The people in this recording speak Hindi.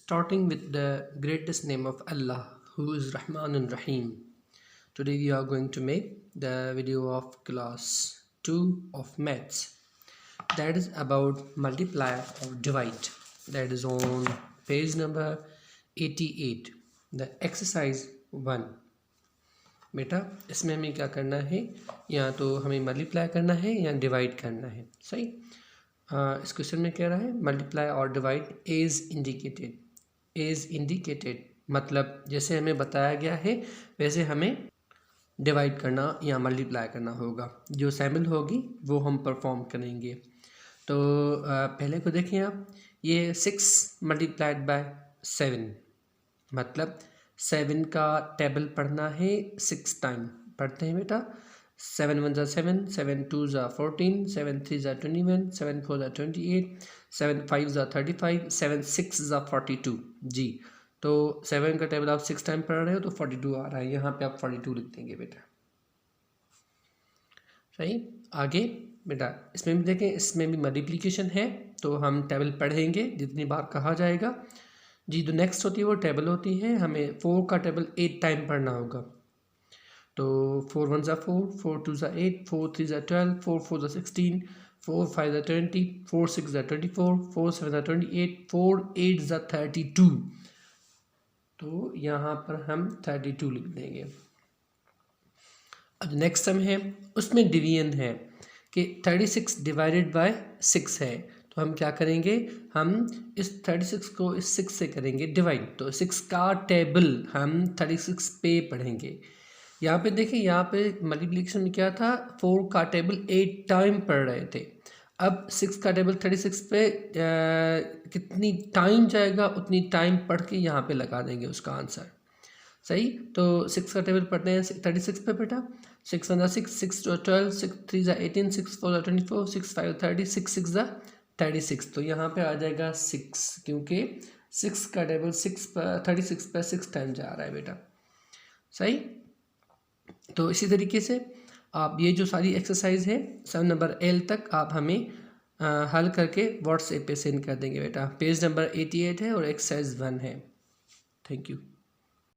Starting with the greatest name of Allah, who is Rahman and Rahim. Today we are going to make the video of class 2 of maths. That is about multiply or divide. That is on page number 88. The exercise 1. बेटा इसमें हमें क्या करना है, या तो हमें मल्टीप्लाई करना है या डिवाइड करना है. सही. इस क्वेश्चन में कह रहा है मल्टीप्लाई और डिवाइड एज इंडिकेटेड मतलब जैसे हमें बताया गया है वैसे हमें डिवाइड करना या मल्टीप्लाई करना होगा. जो शामिल होगी वो हम परफॉर्म करेंगे. तो पहले को देखें आप, ये 6 मल्टीप्लाइड बाय 7 मतलब 7 का टेबल पढ़ना है 6 टाइम. पढ़ते हैं बेटा. 7 1 7, 7 2 14, 7 3 21, 7 4 28, 7 5 35, 7 6 42. जी, तो 7 का टेबल आप 6 टाइम पढ़ रहे हो तो 42 आ रहा है. यहाँ पे आप 42 लिख देंगे बेटा. सही. आगे बेटा इसमें भी देखें, इसमें भी मल्टीप्लिकेशन है तो हम टेबल पढ़ेंगे जितनी बार कहा जाएगा. जी, जो नेक्स्ट होती है वो टेबल होती है. हमें 4 का टेबल 8 टाइम पढ़ना होगा. तो 4 1 4, 4 2 8, 4 3 12, 4 4 16, 4 5 20, 4 6 24, 4 7 28, 4 8 32. तो यहाँ पर हम 32 लिख देंगे. अब नेक्स्ट सम है, उसमें डिवीजन है कि 36 डिवाइडेड बाय 6 है. तो हम क्या करेंगे, हम इस 36 को इस 6 से करेंगे डिवाइड. तो 6 का टेबल हम 36 पे पढ़ेंगे. यहाँ पे देखिए, यहाँ पे मल्टीप्लिकेशन में क्या था, 4 का टेबल 8 टाइम पढ़ रहे थे. अब 6 का टेबल 36 पे कितनी टाइम जाएगा उतनी टाइम पढ़ के यहाँ पे लगा देंगे उसका आंसर. सही. तो 6 का टेबल पढ़ते हैं 36 पे बेटा. 6 1 6, 6 2 12, 6 3 18, 6 4 24, 6 5 30, 6 6 36. तो यहाँ पे आ जाएगा 6, क्योंकि 6 का टेबल 6 पर 36 पर 6 टाइम जा रहा है बेटा. सही. तो इसी तरीके से आप ये जो सारी एक्सरसाइज है 7 नंबर एल तक आप हमें हल करके व्हाट्सएप पे सेंड कर देंगे बेटा. पेज नंबर 88 है और एक्सरसाइज 1 है. Thank you.